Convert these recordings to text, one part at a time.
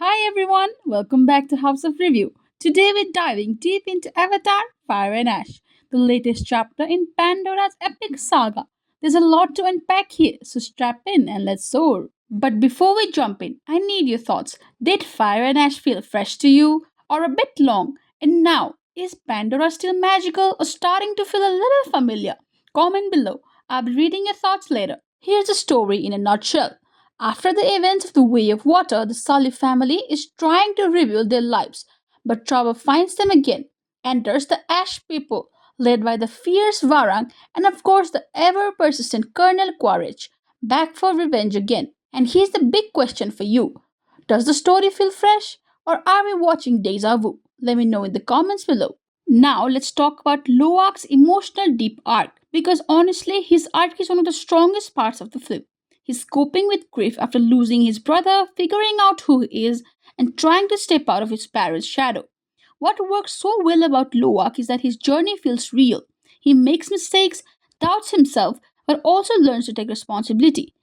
Hi everyone, welcome back to House of Review. Today we're diving deep into Avatar Fire and Ash, the latest chapter in Pandora's epic saga. There's a lot to unpack here, so strap in and let's soar. But before we jump in, I need your thoughts. Did Fire and Ash feel fresh to you, or a bit long? And now, is Pandora still magical or starting to feel a little familiar? Comment below. I'll be reading your thoughts later. Here's the story in a nutshell. After the events of the Way of Water, the Sully family is trying to rebuild their lives, but trouble finds them again. Enters the Ash people, led by the fierce Varang and, of course, the ever persistent Colonel Quaritch, back for revenge again. And here's the big question for you: does the story feel fresh, or are we watching Deja Vu? Let me know in the comments below. Now, let's talk about Loak's emotional deep arc, because honestly, his arc is one of the strongest parts of the film. He's coping with grief after losing his brother, figuring out who he is, and trying to step out of his parents' shadow. What works so well about Loak is that his journey feels real. He makes mistakes, doubts himself, but also learns to take responsibility,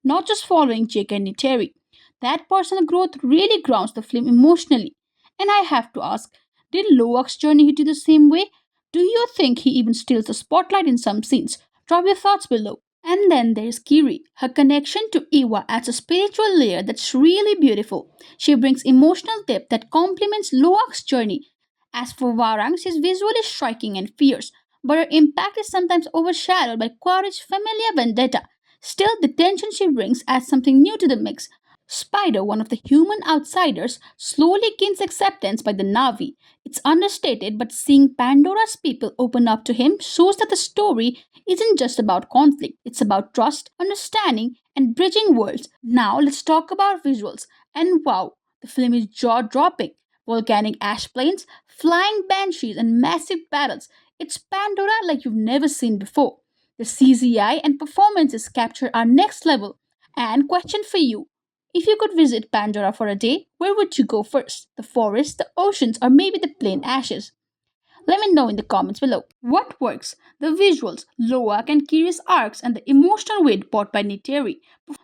not just following Jake and Niteri. That personal growth really grounds the film emotionally. And I have to ask, did Loak's journey hit you the same way? Do you think he even steals the spotlight in some scenes? Drop your thoughts below. And then there's Kiri. Her connection to Iwa adds a spiritual layer that's really beautiful. She brings emotional depth that complements Loak's journey. As for Varang, she's visually striking and fierce, but her impact is sometimes overshadowed by Quaritch's familiar vendetta. Still, the tension she brings adds something new to the mix. Spider, one of the human outsiders, slowly gains acceptance by the Navi. It's understated, but seeing Pandora's people open up to him shows that the story isn't just about conflict, it's about trust, understanding, and bridging worlds. Now, let's talk about visuals. And wow, the film is jaw dropping. Volcanic ash plains, flying banshees, and massive battles. It's Pandora like you've never seen before. The CGI and performances capture our next level. And question for you: if you could visit Pandora for a day, where would you go first? The forest, the oceans, or maybe the plain ashes? Let me know in the comments below. What works? The visuals, Loak and Kiri's arcs, and the emotional weight brought by Niteri.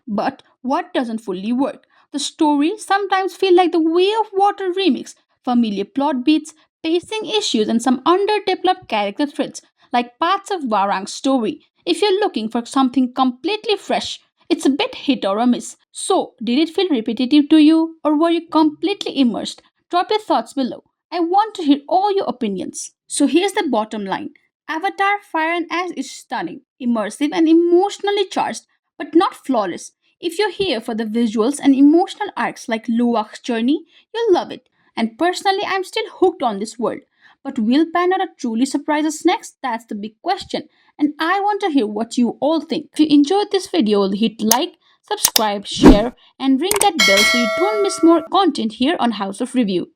But what doesn't fully work? The story sometimes feels like the Way of Water remix. Familiar plot beats, pacing issues, and some underdeveloped character threads, like parts of Varang's story. If you're looking for something completely fresh, it's a bit hit or a miss. So, did it feel repetitive to you, or were you completely immersed? Drop your thoughts below. I want to hear all your opinions. So here's the bottom line: Avatar Fire and Ash is stunning, immersive, and emotionally charged, but not flawless. If you're here for the visuals and emotional arcs like Luwak's journey, you'll love it. And personally, I'm still hooked on this world. But will Pandora truly surprise us next? That's the big question. And I want to hear what you all think. If you enjoyed this video, hit like, subscribe, share, and ring that bell so you don't miss more content here on House of Review.